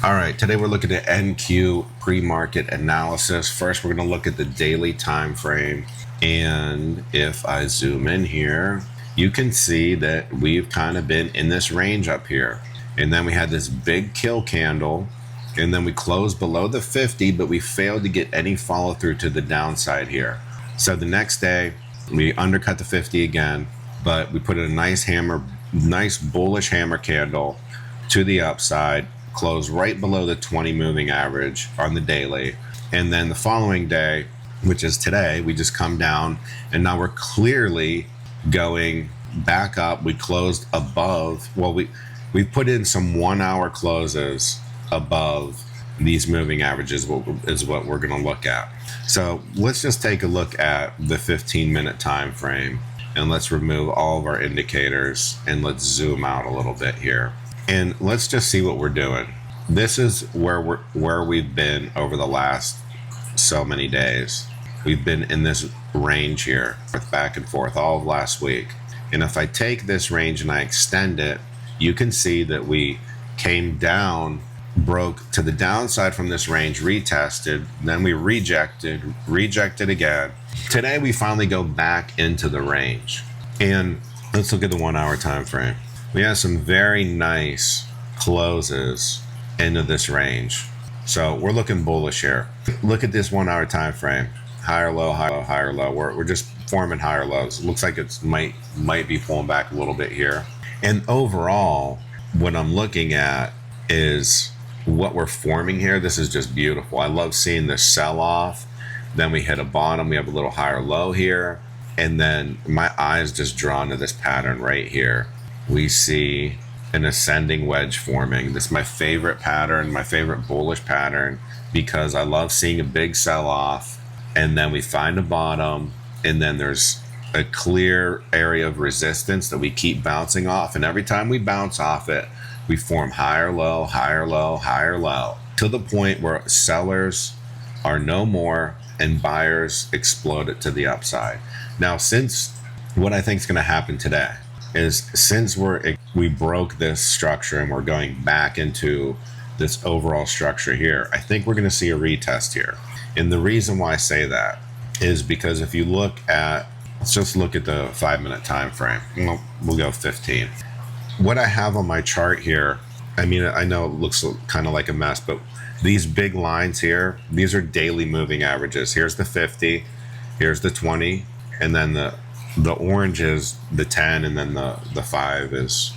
All right, today we're looking at NQ pre-market analysis. First, we're going to look at the daily time frame. And if I zoom in here, you can see that we've kind of been in this range up here. And then we had this big kill candle. And then we closed below the 50, but we failed to get any follow through to the downside here. So the next day, we undercut the 50 again, but we put in a nice bullish hammer candle to the upside, closed right below the 20 moving average on the daily. And then the following day, which is today, we just come down and now we're clearly going back up. We closed above, well, we put in some 1 hour closes above these moving averages is what we're going to look at. So let's just take a look at the 15-minute time frame, and let's remove all of our indicators and let's zoom out a little bit here. And let's just see what we're doing. This is where we've been over the last so many days. We've been in this range here, back and forth all of last week. And if I take this range and I extend it, you can see that we came down, broke to the downside from this range, retested, then we rejected again. Today we finally go back into the range. And let's look at the 1 hour time frame. We have some very nice closes into this range. So we're looking bullish here. Look at this 1 hour time frame. Higher low, higher low, higher low. We're just forming higher lows. It looks like it might be pulling back a little bit here. And overall, what I'm looking at is what we're forming here. This is just beautiful. I love seeing this sell off. Then we hit a bottom. We have a little higher low here. And then my eyes just drawn to this pattern right here. We see an ascending wedge forming. This is my favorite pattern, my favorite bullish pattern, because I love seeing a big sell off and then we find a bottom and then there's a clear area of resistance that we keep bouncing off. And every time we bounce off it, we form higher low, higher low, higher low, to the point where sellers are no more and buyers explode it to the upside. Now, since what I think is going to happen today is since we broke this structure and we're going back into this overall structure here, I think we're going to see a retest here. And the reason why I say that is because if you look at, let's just look at the 5-minute time frame. We'll go 15. What I have on my chart here, I mean, I know it looks kind of like a mess, but these big lines here, these are daily moving averages. Here's the 50, here's the 20, and then the orange is the 10, and then the 5 is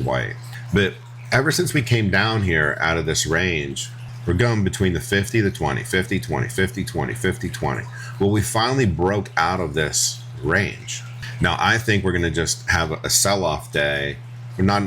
white. But ever since we came down here out of this range, we're going between the 50, the 20, 50, 20, 50, 20, 50, 20. Well, we finally broke out of this range. Now, I think we're going to just have a sell-off day. Not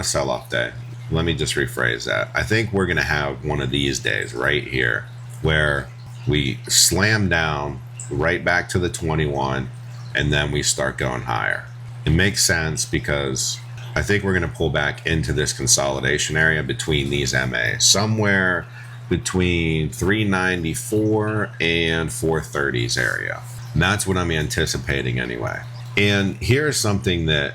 a sell-off day. Let me just rephrase that. I think we're going to have one of these days right here where we slam down right back to the 21 and then we start going higher. It makes sense because I think we're going to pull back into this consolidation area between these MAs, somewhere between 394 and 430s area. And that's what I'm anticipating anyway. And here's something that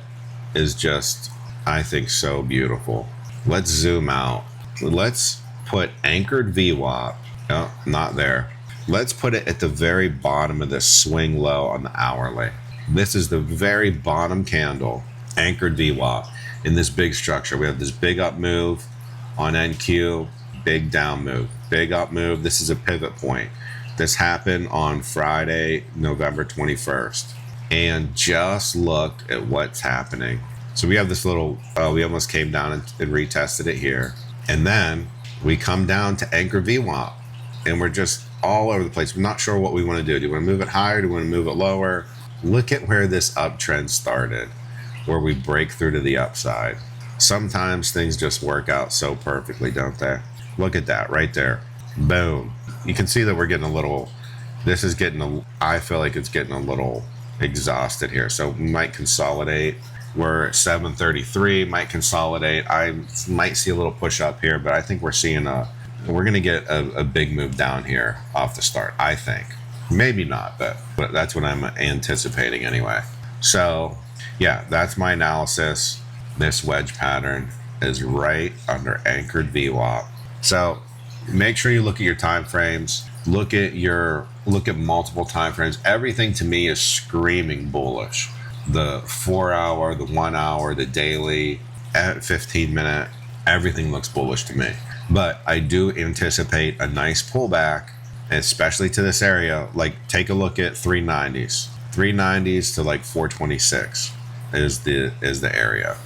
is just, I think, so beautiful. Let's zoom out. Let's put anchored VWAP. Oh, not there. Let's put it at the very bottom of this swing low on the hourly. This is the very bottom candle, anchored VWAP, in this big structure. We have this big up move on NQ, big down move, big up move. This is a pivot point. This happened on Friday, November 21st. And just look at what's happening. So we have this little, we almost came down and retested it here. And then we come down to anchor VWAP. And we're just all over the place. We're not sure what we want to do. Do we want to move it higher? Do we want to move it lower? Look at where this uptrend started, where we break through to the upside. Sometimes things just work out so perfectly, don't they? Look at that right there. Boom. You can see that we're getting a little, this is getting, I feel like it's getting a little exhausted here. So we might consolidate. We're at 733, might consolidate. I might see a little push up here, but I think we're going to get a big move down here off the start, I think. Maybe not, but that's what I'm anticipating anyway. So yeah, that's my analysis. This wedge pattern is right under anchored VWAP. So make sure you look at your time frames. Look at multiple time frames. Everything to me is screaming bullish. The 4 hour, the 1 hour, the daily, at 15 minute, everything looks bullish to me. But I do anticipate a nice pullback, especially to this area. Like, take a look at 390s to like 426 is the area.